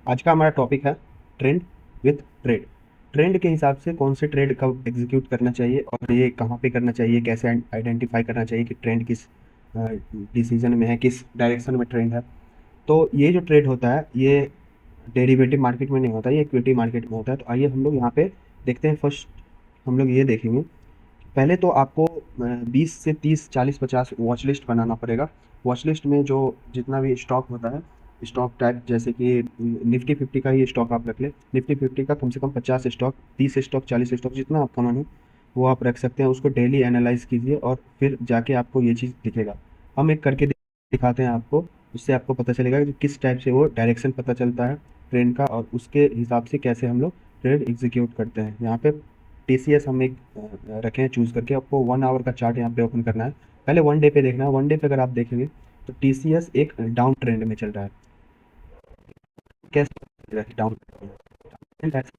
आज का हमारा टॉपिक है ट्रेंड विथ ट्रेड। ट्रेंड के हिसाब से कौन से ट्रेड कब एग्जीक्यूट करना चाहिए और ये कहाँ पे करना चाहिए, कैसे आइडेंटिफाई करना चाहिए कि ट्रेंड किस डिसीजन में है, किस डायरेक्शन में ट्रेंड है। तो ये जो ट्रेड होता है ये डेरिवेटिव मार्केट में नहीं होता, ये इक्विटी मार्केट में होता है। तो आइए हम लोग यहाँ पे देखते हैं। फर्स्ट हम लोग ये देखेंगे। पहले तो आपको 20 से 30 40 50 वॉच लिस्ट बनाना पड़ेगा। वॉच लिस्ट में जो जितना भी स्टॉक होता है, स्टॉक टाइप, जैसे कि निफ्टी 50 का ही स्टॉक आप रख ले। निफ्टी 50 का कम से कम 50 स्टॉक, 30 स्टॉक, 40 स्टॉक, जितना आपका मन हो वो आप रख सकते हैं। उसको डेली एनालाइज कीजिए और फिर जाके आपको ये चीज़ दिखेगा। हम एक करके दिखाते हैं आपको। उससे आपको पता चलेगा कि किस टाइप से वो डायरेक्शन पता चलता है ट्रेंड का, और उसके हिसाब से कैसे हम लोग ट्रेड एग्जीक्यूट करते हैं। यहाँ पे टीसीएस हम एक रखे हैं चूज़ करके। आपको 1 आवर का चार्ट यहाँ पे ओपन करना है। पहले 1 डे पे देखना है। 1 डे पे अगर आप देखेंगे तो टीसीएस एक डाउन ट्रेंड में चल रहा है। कैसे चल रहा है डाउन ट्रेंड? ऐसा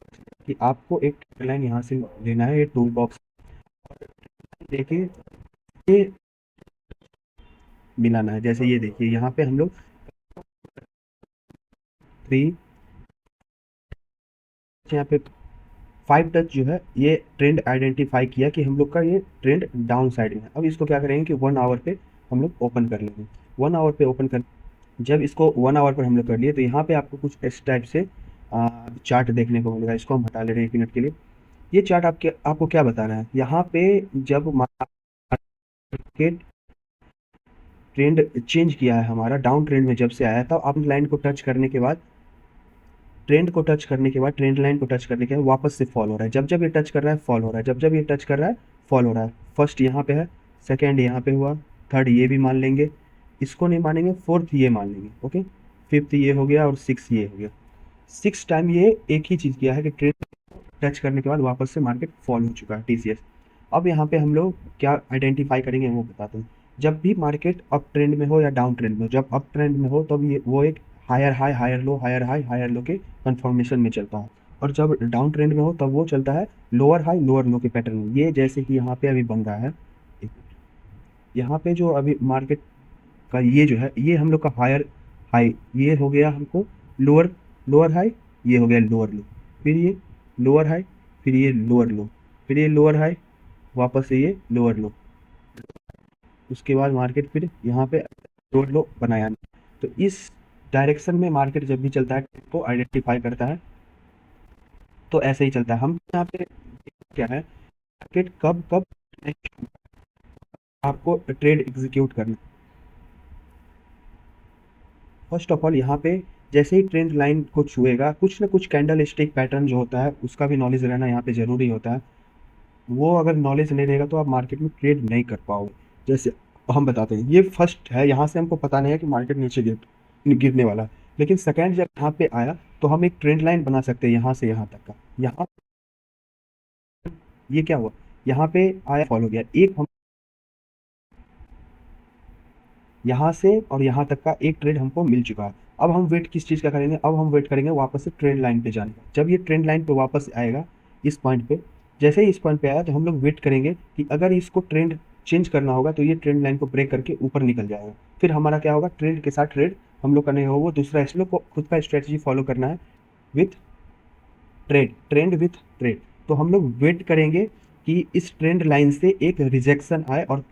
कि आपको एक लाइन यहाँ से लेना है, ये टूल बॉक्स देखिए, ये मिलाना है। जैसे ये देखिए यहाँ पे हम लोग 3, यहाँ पे 5 टच जो है ये ट्रेंड आइडेंटिफाई किया कि हम लोग का ये ट्रेंड डाउन साइड में है। अब इसको क्या करेंगे कि 1 आवर पे हम लोग ओपन कर लेंगे। 1 आवर पे ओपन कर, जब इसको 1 आवर पर हम लोग कर लिए तो यहाँ पे आपको कुछ इस टाइप से चार्ट देखने को मिलेगा। इसको हम हटा ले रहे हैं 1 मिनट के लिए। ये चार्ट आपके आपको क्या बता रहा है यहाँ पे? जब मार्केट ट्रेंड चेंज किया है हमारा, डाउन ट्रेंड में जब से आया था, आप लाइन को टच करने के बाद, ट्रेंड को टच करने के बाद, ट्रेंड लाइन को टच करने के बाद वापस से फॉल हो रहा है। जब जब ये टच कर रहा है फॉल हो रहा है, जब जब ये टच कर रहा है फॉल हो रहा है। फर्स्ट यहाँ पे है, सेकेंड यहाँ पे हुआ, थर्ड ये भी मान लेंगे, इसको नहीं मानेंगे, फोर्थ ये मान लेंगे, ओके, फिफ्थ ये हो गया और सिक्स ये हो गया। 6 टाइम ये एक ही चीज़ किया है कि ट्रेंड टच करने के बाद वापस से मार्केट फॉल हो चुका है टीसीएस। अब यहाँ पे हम लोग क्या आइडेंटिफाई करेंगे वो बताते हैं। जब भी मार्केट अप ट्रेंड में हो या डाउन ट्रेंड में हो, जब अप ट्रेंड में हो तब ये वो एक higher high higher low, higher high higher low के कंफर्मेशन में चलता है। और जब डाउन ट्रेंड में हो तब वो चलता है लोअर हाई लोअर लो के पैटर्न में। ये जैसे कि यहाँ पे अभी बन रहा है, यहाँ पे जो अभी मार्केट का ये जो है, ये हम लोग का हायर हाई, ये हो गया हमको लोअर लोअर हाई, ये हो गया लोअर लो, फिर ये लोअर हाई, फिर ये लोअर लो, फिर ये लोअर हाई, वापस से ये लोअर लो। उसके बाद मार्केट फिर यहाँ पे लोअर लो बनाया। तो इस डायरेक्शन में मार्केट जब भी चलता है तो आइडेंटिफाई करता है। तो ऐसे ही चलता है। हम यहाँ पे क्या है, मार्केट कब कब आपको ट्रेड एग्जीक्यूट करना। फर्स्ट ऑफ ऑल यहाँ पे जैसे ही ट्रेंड लाइन को छुएगा, कुछ ना कुछ कैंडल स्टिक पैटर्न जो होता है उसका भी नॉलेज रहना यहाँ पे ज़रूरी होता है। वो अगर नॉलेज नहीं रहेगा तो आप मार्केट में ट्रेड नहीं कर पाओगे। जैसे हम बताते हैं, ये फर्स्ट है, यहाँ से हमको पता नहीं है कि मार्केट नीचे गिरने वाला है। लेकिन सेकेंड जब यहाँ पे आया तो हम एक ट्रेंड लाइन बना सकते हैं यहाँ से यहाँ तक का। यहाँ ये क्या हुआ, यहाँ पे आया फॉल हो गया, एक हम यहाँ से और यहाँ तक का एक ट्रेड हमको मिल चुका है। अब हम वेट किस चीज़ का करेंगे? अब हम वेट करेंगे वापस से ट्रेंड लाइन पे जाने का। जब ये ट्रेंड लाइन पे वापस आएगा इस पॉइंट पे, जैसे ही इस पॉइंट पे आया तो हम लोग वेट करेंगे कि अगर इसको ट्रेंड चेंज करना होगा तो ये ट्रेंड लाइन को ब्रेक करके ऊपर निकल जाएगा। फिर हमारा क्या होगा, ट्रेंड के साथ ट्रेड हम लोग का नहीं होगा, वो दूसरा इस लोग को खुद का स्ट्रेटजी फॉलो करना है with trade, trend with trade. तो हम लोग वेट करेंगे कि इस ट्रेंड लाइन से एक रिजेक्शन आए और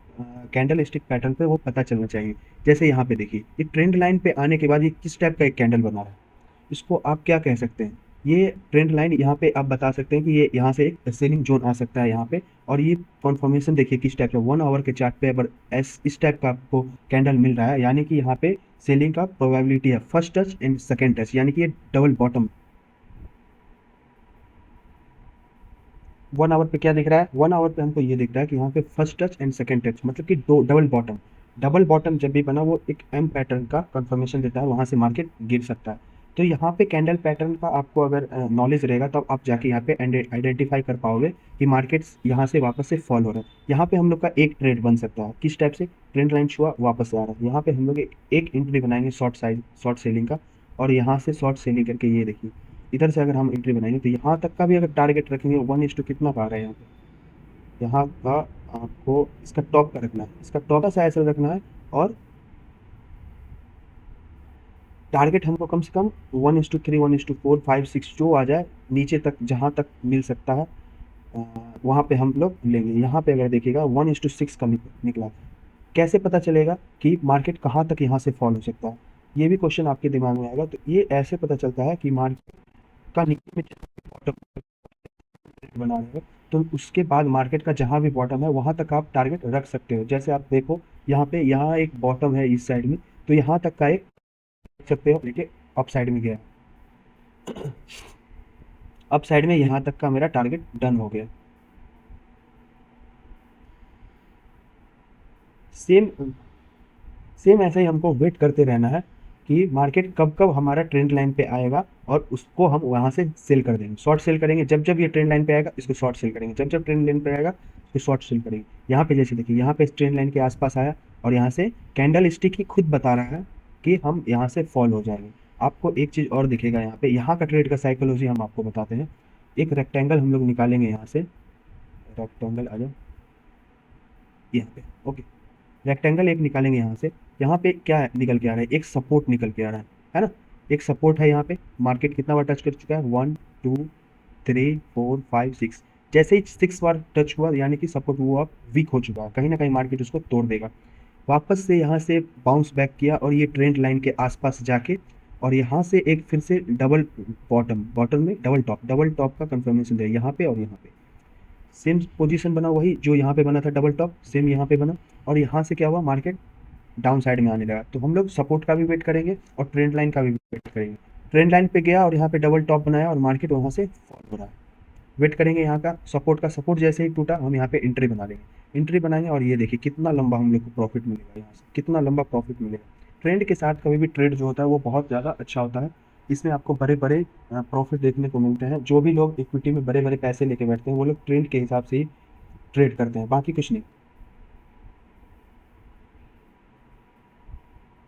कैंडल स्टिक पैटर्न पे वो पता चलना चाहिए। जैसे यहाँ पे देखिए, ये ट्रेंड लाइन पे आने के बाद ये किस टाइप का एक कैंडल बना रहा है, इसको आप क्या कह सकते हैं? ये ट्रेंड लाइन यहाँ पे आप बता सकते हैं कि ये यहाँ से एक सेलिंग जोन आ सकता है यहाँ पे। और ये कॉन्फर्मेशन देखिए किस टाइप का, 1 आवर के चार्ट पे अगर इस टाइप का आपको कैंडल मिल रहा है, यानी कि यहाँ पे सेलिंग का प्रोबेबिलिटी है। First touch and second touch, यानी कि ये डबल बॉटम। 1 आवर पे क्या दिख रहा है? 1 आवर पे हमको ये दिख रहा है कि यहाँ पे first touch and second touch, मतलब कि दो डबल बॉटम। डबल बॉटम जब भी बना वो एक एम पैटर्न का कंफर्मेशन देता है, वहाँ से मार्केट गिर सकता है। तो यहाँ पे कैंडल पैटर्न का आपको अगर नॉलेज रहेगा तो आप जाके यहाँ पे आइडेंटिफाई कर पाओगे कि मार्केट्स यहाँ से वापस से फॉल हो रहा है। यहाँ पे हम लोग का एक ट्रेड बन सकता है किस टाइप से, ट्रेंड लाइन छुआ वापस आ रहा है, यहाँ पे हम लोग एक एंट्री बनाएंगे शॉर्ट साइड, शॉर्ट सेलिंग का। और यहाँ से शॉर्ट सेलिंग करके ये देखिए, इधर से अगर हम एंट्री बनाएंगे तो यहाँ तक का भी अगर टारगेट रखेंगे, 1:2 कितना पा रहा है यहाँ पे, यहाँ का आपको इसका टॉप का रखना है, इसका टॉप का ऐसा रखना है। और टारगेट हमको कम से कम 1:3, 1:4, 5, 6 जो आ जाए नीचे तक, जहाँ तक मिल सकता है वहाँ पे हम लोग लेंगे। यहाँ पे अगर देखिएगा 1:6 का निकला। कैसे पता चलेगा कि मार्केट कहाँ तक यहाँ से फॉल हो सकता है, ये भी क्वेश्चन आपके दिमाग में आएगा। तो ये ऐसे पता चलता है कि मार्केट का नीचे में बॉटम बना रहेगा, तो उसके बाद मार्केट का जहाँ भी बॉटम है वहाँ तक आप टारगेट रख सकते हो। जैसे आप देखो यहाँ पे, यहाँ एक बॉटम है इस साइड में, तो यहाँ तक का एक रख सकते हो, देखिए अप साइड में गया, अप साइड में यहाँ तक का मेरा टारगेट डन हो गया। सेम सेम ऐसे ही हमको वेट करते रहना है कि मार्केट कब कब हमारा ट्रेंड लाइन पे आएगा और उसको हम वहाँ से सेल कर देंगे, शॉर्ट सेल करेंगे। जब जब ये ट्रेंड लाइन पे आएगा इसको शॉर्ट सेल करेंगे, जब जब ट्रेंड लाइन पे आएगा इसको शॉर्ट सेल करेंगे। यहाँ पे जैसे देखिए, यहाँ पे ट्रेंड लाइन के आसपास आया और यहाँ से कैंडल स्टिक ही खुद बता रहा है कि हम यहाँ से फॉल हो जाएंगे। आपको एक चीज़ और दिखेगा यहाँ पे, यहाँ का ट्रेड का साइकोलॉजी हम आपको बताते हैं। एक रेक्टेंगल हम लोग निकालेंगे यहाँ से, रेक्टेंगल आ जाओ यहाँ पे, ओके। रेक्टेंगल एक निकालेंगे यहाँ से, यहाँ पे क्या है निकल के आ रहा है, एक सपोर्ट निकल के आ रहा है ना। एक सपोर्ट है यहाँ पे, मार्केट कितना बार टच कर चुका है, 1, 2, 3, 4, 5, 6। जैसे ही 6 बार टच हुआ यानी कि सपोर्ट वो अब वीक हो चुका है, कहीं ना कहीं मार्केट उसको तोड़ देगा। वापस से यहाँ से बाउंस बैक किया और ये ट्रेंड लाइन के आसपास जाके, और यहाँ से एक फिर से डबल बॉटम, बॉटम में डबल टॉप का कंफर्मेशन दिया यहाँ पे और यहाँ पे। सेम पोजीशन बना वही जो यहाँ पे बना था डबल टॉप, सेम यहाँ पे बना, और यहाँ से क्या हुआ, मार्केट डाउन साइड में आने लगा। तो हम लोग सपोर्ट का भी वेट करेंगे और ट्रेंड लाइन का भी वेट करेंगे। ट्रेंड लाइन पे गया और यहाँ पे डबल टॉप बनाया और मार्केट वहाँ से फॉल हो रहा है। वेट करेंगे यहाँ का सपोर्ट का, सपोर्ट जैसे ही टूटा हम यहाँ पे एंट्री बना लेंगे, एंट्री बनाएंगे और ये देखिए कितना लंबा हम लोग को प्रॉफिट मिलेगा, यहाँ से कितना लंबा प्रॉफिट मिलेगा। ट्रेंड के साथ कभी भी ट्रेड जो होता है वो बहुत ज़्यादा अच्छा होता है। इसमें आपको बड़े बड़े प्रॉफिट देखने को मिलते हैं। जो भी लोग इक्विटी में बड़े बड़े पैसे लेके बैठते हैं वो लोग ट्रेंड के हिसाब से ही ट्रेड करते हैं, बाकी कुछ नहीं।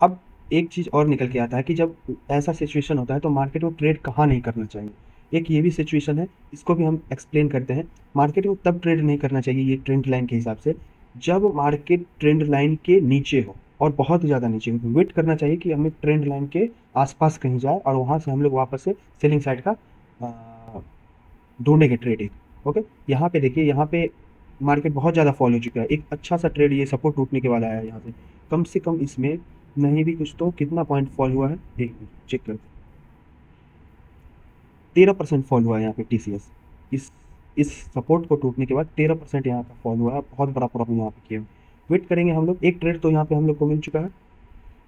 अब एक चीज़ और निकल के आता है कि जब ऐसा सिचुएशन होता है तो मार्केट में ट्रेड कहाँ नहीं करना चाहिए। एक ये भी सिचुएशन है, इसको भी हम एक्सप्लेन करते हैं। मार्केट में तब ट्रेड नहीं करना चाहिए ये ट्रेंड लाइन के हिसाब से, जब मार्केट ट्रेंड लाइन के नीचे हो और बहुत ज़्यादा नीचे हो। वेट करना चाहिए कि हमें ट्रेंड लाइन के आसपास कहीं जाए और वहाँ से हम लोग वापस से सेलिंग साइड का ढूंढेंगे ट्रेड एक, ओके। यहाँ पे देखिए, यहाँ पे मार्केट बहुत ज़्यादा फॉल हो चुका है। एक अच्छा सा ट्रेड ये सपोर्ट टूटने के बाद आया है यहाँ से कम इसमें नहीं भी कुछ तो कितना पॉइंट फॉल हुआ है, एक मिनट चेक करते हैं। 13% फॉल हुआ है यहाँ पे टीसीएस। इस इस सपोर्ट को टूटने के बाद 13% यहाँ पे फॉल हुआ है, बहुत बड़ा प्रॉब्लम यहाँ पे किया। वेट करेंगे हम लोग, एक ट्रेड तो यहाँ पे हम लोग को मिल चुका है।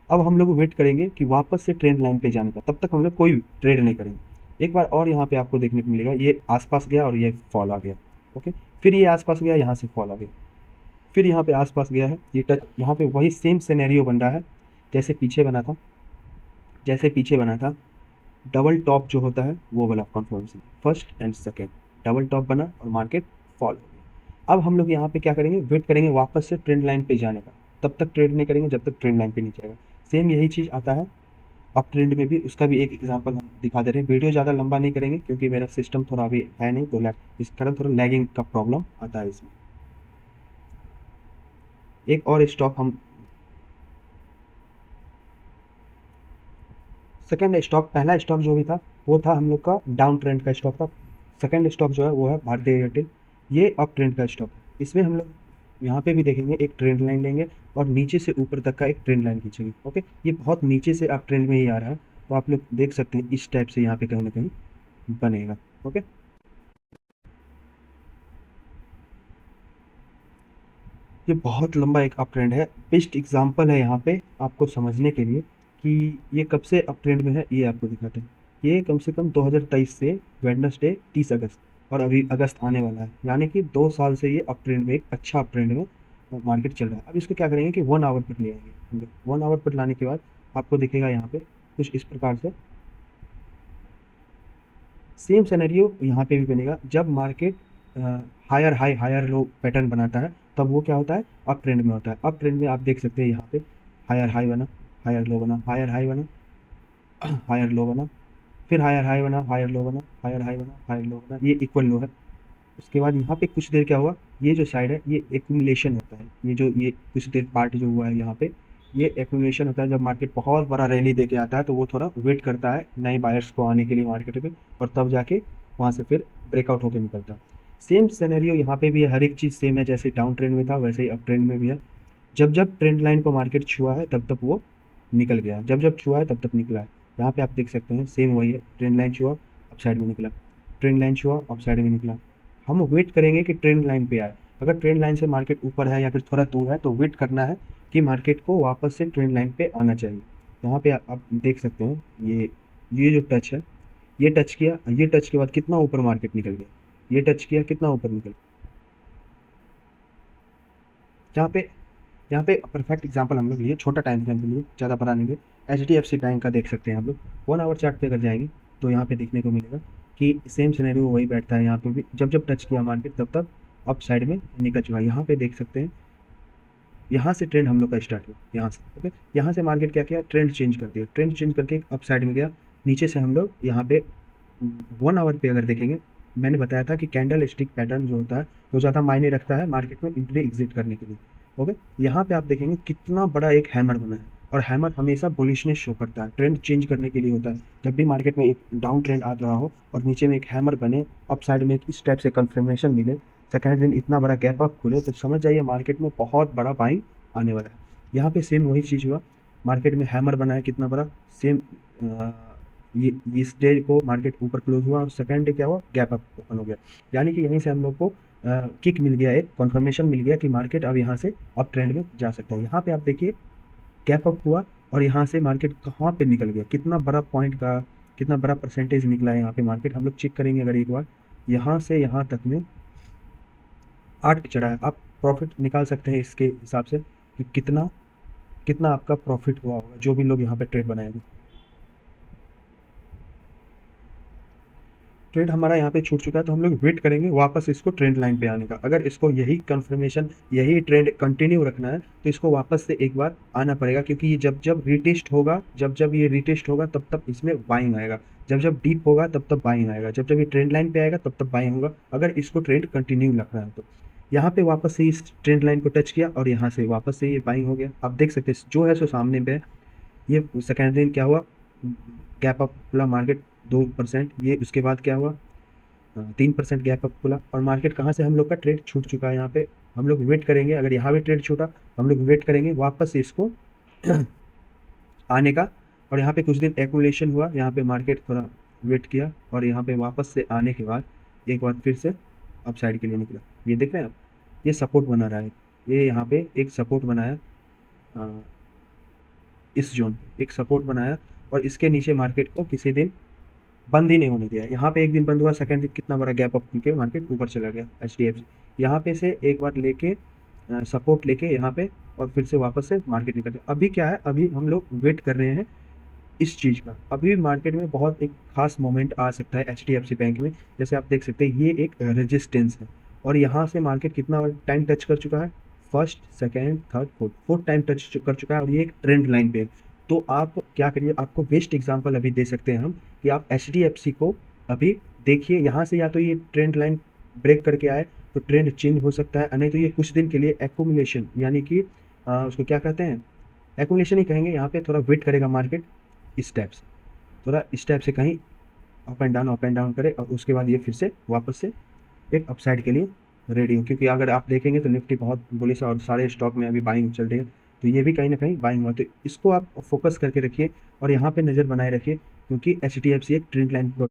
अब हम लोग वेट करेंगे कि वापस से ट्रेंड लाइन पे जाने का, तब तक हम लोग कोई ट्रेड नहीं करेंगे। एक बार और यहाँ पे आपको देखने को मिलेगा, ये आसपास गया और ये फॉल आ गया, ओके। फिर ये आसपास गया, यहाँ से फॉल आ गया, फिर यहाँ पे आसपास गया है, ये टच, यहाँ पे वही सेम सिनेरियो बन रहा है जैसे पीछे बना था, जैसे पीछे बना था। डबल टॉप जो होता है वो वाला conformation, first and second double top बना और मार्केट फॉल हो गया। अब हम लोग यहाँ पे क्या करेंगे, वेट करेंगे वापस से ट्रेंड लाइन पे जाने का, तब तक ट्रेड नहीं करेंगे जब तक ट्रेंड लाइन पे नीचे आएगा। सेम यही चीज़ आता है अप ट्रेंड में भी, उसका भी एक एग्जांपल हम दिखा दे रहे हैं। वीडियो ज़्यादा लंबा नहीं करेंगे क्योंकि मेरा सिस्टम थोड़ा अभी है नहीं, तो इस कारण थोड़ा लैगिंग का प्रॉब्लम आता है इसमें। एक और स्टॉक हम, सेकेंड स्टॉक, पहला स्टॉक जो भी था वो था हम लोग का डाउन ट्रेंड का स्टॉक था। सेकेंड स्टॉक जो है वो है भारतीय एयरटेल, ये अप ट्रेंड का स्टॉक है। इसमें हम लोग यहाँ पे भी देखेंगे, एक ट्रेंड लाइन लेंगे और नीचे से ऊपर तक का एक ट्रेंड लाइन खींचेंगे, ओके। ये बहुत नीचे से अप ट्रेंड में ही आ रहा है, तो आप लोग देख सकते हैं इस टाइप से यहाँ पे कहीं ना कहीं बनेगा, ओके। ये बहुत लंबा एक अप ट्रेंड है, बेस्ट एग्जांपल है यहाँ पे आपको समझने के लिए कि ये कब से अप ट्रेंड में है, ये आपको दिखाते हैं। ये कम से कम 2023 से वेडनेसडे 30 अगस्त, और अभी अगस्त आने वाला है, यानी कि 2 साल से ये अप ट्रेंड में, एक अच्छा अप ट्रेंड में मार्केट चल रहा है। अब इसको क्या करेंगे कि 1 आवर पर ले आएंगे हम लोग। 1 आवर पर लाने के बाद आपको दिखेगा यहाँ पे कुछ इस प्रकार से, सेम सिनेरियो यहाँ पे भी बनेगा। जब market higher high higher low pattern बनाता है तब वो क्या होता है, अप ट्रेंड में होता है। अप ट्रेंड में आप देख सकते हैं यहाँ पे हायर हाई बना, हायर लो बना, हायर हाई बना, हायर लो बना, फिर हायर हाई बना, हायर लो बना, हायर हाई बना, हायर लो बना, ये इक्वल लो है। उसके बाद यहाँ पे कुछ देर क्या हुआ, ये जो साइड है ये एक्यूमुलेशन होता है, ये जो ये कुछ देर पार्ट जो हुआ है यहाँ पे, ये एक्यूमुलेशन होता है जब मार्केट बहुत बड़ा रैली देके आता है, तो वो थोड़ा वेट करता है नए बायर्स को आने के लिए मार्केट पे, और तब जाके वहाँ से फिर ब्रेकआउट होकर निकलता है। सेम सिनेरियो यहाँ पे भी है, हर एक चीज़ सेम है, जैसे डाउन ट्रेंड में था वैसे ही अप ट्रेंड में भी है। जब जब ट्रेंड लाइन को मार्केट छुआ है तब तब वो निकल गया है, जब जब छुआ है तब तब निकला है। यहाँ पे आप देख सकते हैं सेम वही है, ट्रेंड लाइन छुआ अप साइड में निकला, ट्रेंड लाइन छुआ अप साइड में निकला। हम वेट करेंगे कि ट्रेंड लाइन पे आए, अगर ट्रेंड लाइन से मार्केट ऊपर है या फिर थोड़ा दूर है तो वेट करना है कि मार्केट को वापस से ट्रेंड लाइन पे आना चाहिए। यहाँ पे आप देख सकते हैं ये जो टच है, ये टच किया, ये टच के बाद कितना ऊपर मार्केट निकल गया, ये टच किया कितना ऊपर निकल। यहाँ पे यहाँ पे परफेक्ट एग्जांपल हम लोग लिए, छोटा टाइम फ्रेम के लिए, ज़्यादा बड़ा नहीं है। H D F C bank का देख सकते हैं हम लोग, 1 आवर चार्ट पे अगर जाएंगे तो यहाँ पे देखने को मिलेगा कि सेम सिनेरियो वही बैठता है। यहाँ पे भी जब जब टच किया मार्केट तब तब अप साइड में निकल चुका है। यहाँ पे देख सकते हैं, यहाँ से ट्रेंड हम लोग का स्टार्ट हुआ, यहाँ से ओके, यहाँ से मार्केट क्या किया, ट्रेंड चेंज कर दिया, ट्रेंड चेंज करके अप साइड में गया। नीचे से हम लोग यहाँ पे 1 आवर पे अगर देखेंगे, मैंने बताया था कि कैंडल स्टिक पैटर्न जो होता है वो ज़्यादा मायने रखता है मार्केट में इंट्री एग्जिट करने के लिए। ओके, यहाँ पे आप देखेंगे कितना बड़ा एक हैमर बना है, और हैमर हमेशा बुलिशनेस शो करता है, ट्रेंड चेंज करने के लिए होता है। जब भी मार्केट में एक डाउन ट्रेंड आ रहा हो और नीचे में एक हैमर बने, अप साइड में इस टाइप से कंफर्मेशन मिले, सेकेंड दिन इतना बड़ा गैप अप खुले, तो समझ जाइए मार्केट में बहुत बड़ा बाइंग आने वाला है। यहाँ पे सेम वही चीज़ हुआ, मार्केट में हैमर बना है कितना बड़ा, सेम ये इस डे को मार्केट ऊपर क्लोज हुआ और सेकंड डे क्या हुआ, गैप अप ओपन हो गया। यानी कि यहीं से हम लोग को किक मिल गया, एक कन्फर्मेशन मिल गया कि मार्केट अब यहाँ से अप ट्रेंड में जा सकता है। यहाँ पे आप देखिए गैप अप हुआ और यहाँ से मार्केट कहाँ पे निकल गया, कितना बड़ा पॉइंट का, कितना बड़ा परसेंटेज निकला है यहाँ पे मार्केट। हम लोग चेक करेंगे अगर एक बार, यहाँ से यहाँ तक में 8 चढ़ा है। आप प्रॉफिट निकाल सकते हैं इसके हिसाब से कि कितना कितना आपका प्रॉफिट हुआ होगा जो भी लोग यहाँ पे ट्रेड बनाएंगे। ट्रेंड हमारा यहाँ पे छूट चुका है, तो हम लोग वेट करेंगे वापस इसको ट्रेंड लाइन पे आने का। अगर इसको यही कंफर्मेशन, यही ट्रेंड कंटिन्यू रखना है तो इसको वापस से एक बार आना पड़ेगा, क्योंकि ये जब जब रिटेस्ट होगा, जब जब ये रिटेस्ट होगा तब तब इसमें बाइंग आएगा, जब जब डीप होगा तब तब बाइंग आएगा, जब जब ये ट्रेंड लाइन पे आएगा तब तब बाइंग होगा, अगर इसको ट्रेंड कंटिन्यू रखना है तो। यहाँ पे वापस से इस ट्रेंड लाइन को टच किया और यहाँ से वापस से ये बाइंग हो गया। आप देख सकते हैं जो है सो सामने पे है। ये सेकेंड दिन क्या हुआ, गैप अप खुला मार्केट 2%, ये उसके बाद क्या हुआ, 3% गैप अप खुला, और मार्केट कहाँ से हम लोग का ट्रेड छूट चुका है। यहाँ पे हम लोग वेट करेंगे, अगर यहाँ भी ट्रेड छूटा हम लोग वेट करेंगे वापस से इसको आने का। और यहाँ पे कुछ दिन एक्यूमुलेशन हुआ, यहाँ पे मार्केट थोड़ा वेट किया और यहाँ पे वापस से आने के बाद एक बार फिर से अप साइड के लिए निकला। ये देख रहे हैं आप, ये सपोर्ट बना रहा है, ये यहाँ पे एक सपोर्ट बनाया, अ, इस जोन पे एक सपोर्ट बनाया, और इसके नीचे मार्केट को किसी दिन बंद ही नहीं होने दिया। यहाँ पे एक दिन बंद हुआ, सेकंड दिन कितना बड़ा गैप अप के मार्केट ऊपर चला गया एच डी एफ सी। यहाँ पे से एक बार लेके सपोर्ट लेके यहाँ पे, और फिर से वापस से मार्केट निकल गया। अभी क्या है, अभी हम लोग वेट कर रहे हैं इस चीज़ का। अभी मार्केट में बहुत एक खास मोमेंट आ सकता है H D F C bank में। जैसे आप देख सकते हैं ये एक रेजिस्टेंस है, और यहाँ से मार्केट कितना टाइम टच कर चुका है, first second third fourth, fourth time touch कर चुका है, और ये एक ट्रेंड लाइन पे है। तो आप क्या करिए, आपको बेस्ट एग्जांपल अभी दे सकते हैं हम कि आप एच डी एफ सी को अभी देखिए, यहाँ से या तो ये ट्रेंड लाइन ब्रेक करके आए तो ट्रेंड चेंज हो सकता है, नहीं तो ये कुछ दिन के लिए एक्यूमुलेशन, यानी कि उसको क्या कहते हैं, एक्यूमुलेशन ही कहेंगे। यहाँ पे थोड़ा वेट करेगा मार्केट इस टाइप से, थोड़ा इस टाइप से कहीं अप एंड डाउन करे, और उसके बाद ये फिर से वापस से एक अपसाइड के लिए रेडी हो। क्योंकि अगर आप देखेंगे तो निफ्टी बहुत बुलिश है और सारे स्टॉक में अभी बाइंग चल रही है, तो ये भी कहीं ना कहीं बाइंग हुआ। तो इसको आप फोकस करके रखिए और यहाँ पे नज़र बनाए रखिए, क्योंकि एच डी एफ सी एक ट्रेंड लाइन